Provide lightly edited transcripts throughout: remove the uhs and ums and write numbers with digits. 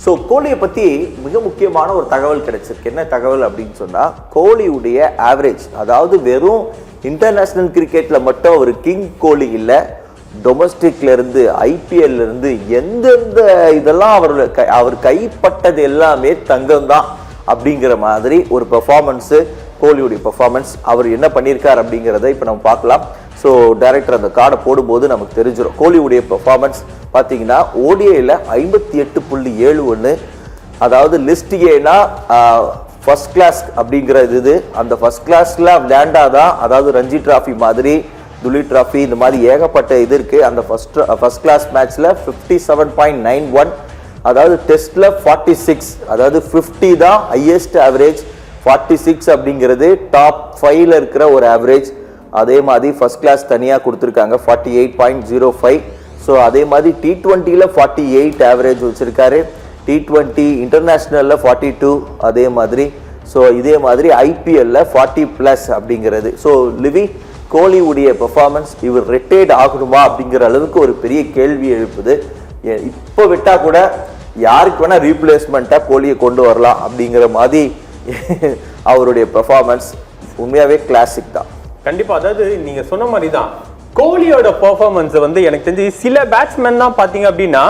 So கோலியை பற்றி மிக முக்கியமான ஒரு தகவல் கிடைச்சிருக்கு. என்ன தகவல் அப்படின்னு சொன்னால், கோலியுடைய ஆவரேஜ், அதாவது வெறும் இன்டர்நேஷ்னல் கிரிக்கெட்டில் மட்டும் ஒரு கிங் கோலி இல்லை, டொமஸ்டிக்லேருந்து ஐபிஎல்லேருந்து எந்தெந்த இதெல்லாம் அவர் கைப்பட்டது எல்லாமே தங்கம் தான் அப்படிங்கிற மாதிரி ஒரு பெர்ஃபார்மன்ஸு கோலியுடைய பெர்ஃபார்மன்ஸ். அவர் என்ன பண்ணியிருக்கார் அப்படிங்கிறத இப்போ நம்ம பார்க்கலாம். ஸோ டைரக்டர் அந்த கார்டை போடும்போது நமக்கு தெரிஞ்சிடும். கோலியுடைய பெர்ஃபார்மன்ஸ் பார்த்தீங்கன்னா ஓடிஐயில் 58.71, அதாவது லிஸ்ட் ஏன்னா ஃபர்ஸ்ட் கிளாஸ் அப்படிங்கிற இது. அந்த ஃபர்ஸ்ட் கிளாஸில் விளையாண்டாதான், அதாவது ரஞ்சி டிராஃபி மாதிரி, துலி டிராஃபி, இந்த மாதிரி ஏகப்பட்ட இது இருக்குது. அந்த ஃபர்ஸ்ட் கிளாஸ் மேட்ச்சில் 57.91, அதாவது டெஸ்ட்டில் 46, அதாவது 50 தான் ஹையஸ்ட் ஆவரேஜ், 46 அப்படிங்கிறது டாப் 5ல் இருக்கிற ஒரு ஆவரேஜ். அதே மாதிரி ஃபர்ஸ்ட் கிளாஸ் தனியாக கொடுத்துருக்காங்க 48.05. ஸோ அதே மாதிரி T20யில் 48 ஆவரேஜ் வச்சுருக்காரு, T20 இன்டர்நேஷ்னலில் 42 அதே மாதிரி. ஸோ இதே மாதிரி ஐபிஎல்லில் 40+ அப்படிங்கிறது. ஸோ லிவி கோலியுடைய பெர்ஃபார்மன்ஸ், இவர் ரிட்டையர்ட் ஆகணுமா அப்படிங்கிற அளவுக்கு ஒரு பெரிய கேள்வி எழுப்புது. இப்போ விட்டால் கூட யாருக்கு வேணால் ரீப்ளேஸ்மெண்ட்டாக கோலியை கொண்டு வரலாம் அப்படிங்கிற மாதிரி அவருடைய பெர்ஃபார்மன்ஸ் உண்மையாகவே கிளாசிக் தான். கண்டிப்பாக. அதாவது நீங்கள் சொன்ன மாதிரி தான் கோலியோட பெர்ஃபார்மன்ஸ் எனக்கு தெரிஞ்சு சில பேட்ஸ்மேன் தான் பார்த்தீங்க அப்படின்னா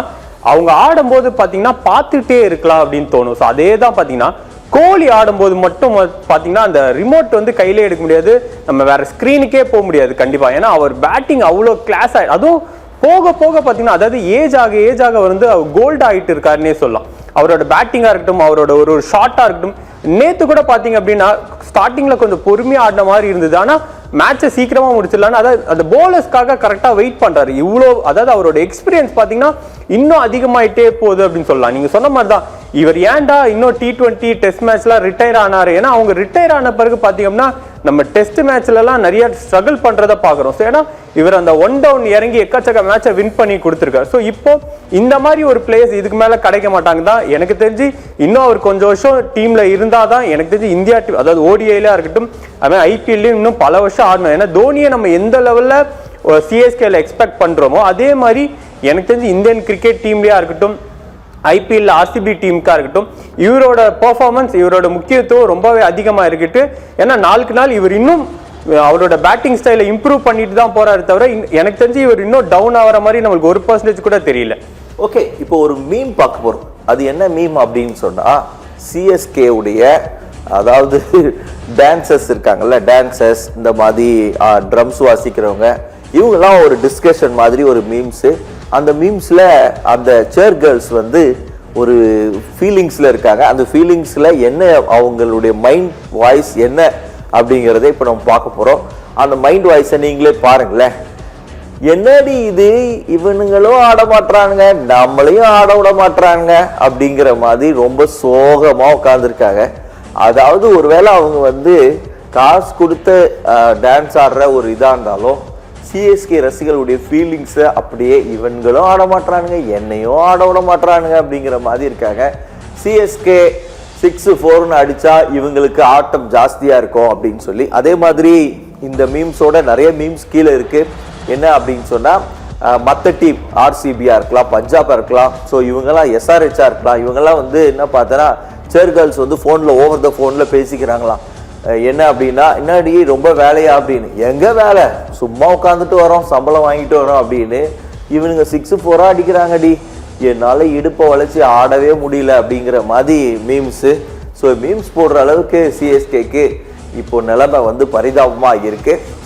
அவங்க ஆடும்போது பார்த்தீங்கன்னா பார்த்துட்டே இருக்கலாம் அப்படின்னு தோணும். ஸோ அதே தான் பார்த்தீங்கன்னா கோலி ஆடும்போது மட்டும் பார்த்தீங்கன்னா அந்த ரிமோட் கையிலே எடுக்க முடியாது, நம்ம வேற ஸ்க்ரீனுக்கே போக முடியாது கண்டிப்பாக. ஏன்னா அவர் பேட்டிங் அவ்வளோ கிளாஸ் அதுவும் போக போக பார்த்தீங்கன்னா, அதாவது ஏஜ் ஆக அவர் கோல்டு ஆகிட்டு இருக்காருன்னே சொல்லலாம். அவரோட பேட்டிங்காக இருக்கட்டும், அவரோட ஒரு ஷார்ட்டாக இருக்கட்டும். நேற்று கூட பார்த்தீங்க அப்படின்னா ஸ்டார்டிங்கில் கொஞ்சம் பொறுமையாக ஆடின மாதிரி இருந்தது, ஆனால் மேட்சை சீக்கிரமாக முடிச்சிடலான்னு அதாவது அந்த போலர்ஸ்க்காக கரெக்டாக வெயிட் பண்ணுறாரு. இவ்வளோ அதாவது அவரோட எக்ஸ்பீரியன்ஸ் பார்த்தீங்கன்னா இன்னும் அதிகமாயிட்டே போகுது அப்படின்னு சொல்லலாம். நீங்கள் சொன்ன மாதிரி தான் இவர் ஏன்டா இன்னும் T20 டெஸ்ட் மேட்ச்லாம் ரிட்டையர் ஆனார். ஏன்னா அவங்க ரிட்டையர் ஆன பிறகு பார்த்தீங்கன்னா நம்ம டெஸ்ட் மேட்ச்லலாம் நிறைய ஸ்ட்ரகிள் பண்ணுறதை பார்க்குறோம். ஸோ ஏன்னா இவர் அந்த 1 டவுன் இறங்கி எக்கச்சக்க மேட்சை வின் பண்ணி கொடுத்துருக்காரு. ஸோ இப்போ இந்த மாதிரி ஒரு பிளேயர்ஸ் இதுக்கு மேலே கிடைக்க மாட்டாங்க தான் எனக்கு தெரிஞ்சு. இன்னும் அவர் கொஞ்சம் வருஷம் டீமில் இருந்தால் தான் எனக்கு தெரிஞ்சு இந்தியா டீம், அதாவது ஓடிஐல இருக்கட்டும், அதுமாதிரி ஐபிஎல்லையும் இன்னும் பல வருஷம் ஆடணும். ஏன்னா தோனியை நம்ம எந்த லெவலில் சிஎஸ்கேல எக்ஸ்பெக்ட் பண்ணுறோமோ அதே மாதிரி எனக்கு தெரிஞ்சு இந்தியன் கிரிக்கெட் டீம்லேயா இருக்கட்டும், ஐபிஎல் ஆர்சிபி டீமுக்கா இருக்கட்டும், இவரோட பெர்ஃபார்மன்ஸ், இவரோட முக்கியத்துவம் ரொம்பவே அதிகமாக இருக்குது. ஏன்னா நாளுக்கு நாள் இவர் இன்னும் அவரோட பேட்டிங் ஸ்டைலை இம்ப்ரூவ் பண்ணிட்டு தான் போறாரு தவிர எனக்கு தெரிஞ்சு இவர் இன்னும் டவுன் ஆகிற மாதிரி நம்மளுக்கு 1% கூட தெரியல. ஓகே, இப்போ ஒரு மீம் பார்க்க போகிறோம். அது என்ன மீம் அப்படின்னு சொன்னால், சிஎஸ்கே உடைய அதாவது டான்சர்ஸ் இருக்காங்கல்ல, டான்சர்ஸ் இந்த மாதிரி ட்ரம்ஸ் வாசிக்கிறவங்க, இவங்கெல்லாம் ஒரு டிஸ்கஷன் மாதிரி ஒரு மீம்ஸு. அந்த மீம்ஸில் அந்த சேர் கேர்ள்ஸ் ஒரு ஃபீலிங்ஸில் இருக்காங்க. அந்த ஃபீலிங்ஸில் என்ன அவங்களுடைய மைண்ட் வாய்ஸ் என்ன அப்படிங்கிறத இப்போ நம்ம பார்க்க போகிறோம். அந்த மைண்ட் வாய்ஸை நீங்களே பாருங்களேன். என்னடி இது, இவனுங்களும் ஆட மாட்டுறானுங்க, நம்மளையும் ஆட விட மாட்டுறானுங்க அப்படிங்கிற மாதிரி ரொம்ப சோகமாக உட்காந்துருக்காங்க. அதாவது ஒருவேளை அவங்க காசு கொடுத்து டான்ஸ் ஆடுற ஒரு இதாக இருந்தாலும் சிஎஸ்கே ரசிகர்களுடைய ஃபீலிங்ஸை அப்படியே இவன்களும் ஆட மாட்டுறானுங்க, என்னையும் ஆட விட மாட்டுறானுங்க அப்படிங்கிற மாதிரி இருக்காங்க. சிஎஸ்கே 6-4ன்னு அடித்தா இவங்களுக்கு ஆட்டம் ஜாஸ்தியாக இருக்கும் அப்படின்னு சொல்லி. அதே மாதிரி இந்த மீம்ஸோட நிறைய மீம்ஸ் கீழே இருக்குது. என்ன அப்படின்னு சொன்னால், மற்ற டீம் ஆர்சிபியாக இருக்கலாம், பஞ்சாபாக இருக்கலாம், ஸோ இவங்கெல்லாம் எஸ்ஆர்ஹெச்சாக இருக்கலாம், இவங்கெல்லாம் என்ன பார்த்தோன்னா சேர் கேர்ள்ஸ் ஃபோனில் ஓவர் த ஃபோனில் பேசிக்கிறாங்களாம். என்ன அப்படின்னா, என்னடி ரொம்ப வேலையா அப்படின்னு. எங்கே வேலை, சும்மா உட்காந்துட்டு வரோம், சம்பளம் வாங்கிட்டு வரோம் அப்படின்னு. இவனுங்க 6-4 அடிக்கிறாங்கடி, என்னால் இடுப்பை வளைச்சி ஆடவே முடியல அப்படிங்கிற மாதிரி மீம்ஸு. ஸோ மீம்ஸ் போடுற அளவுக்கு சிஎஸ்கேக்கு இப்போ நிலைமை பரிதாபமாக இருக்குது.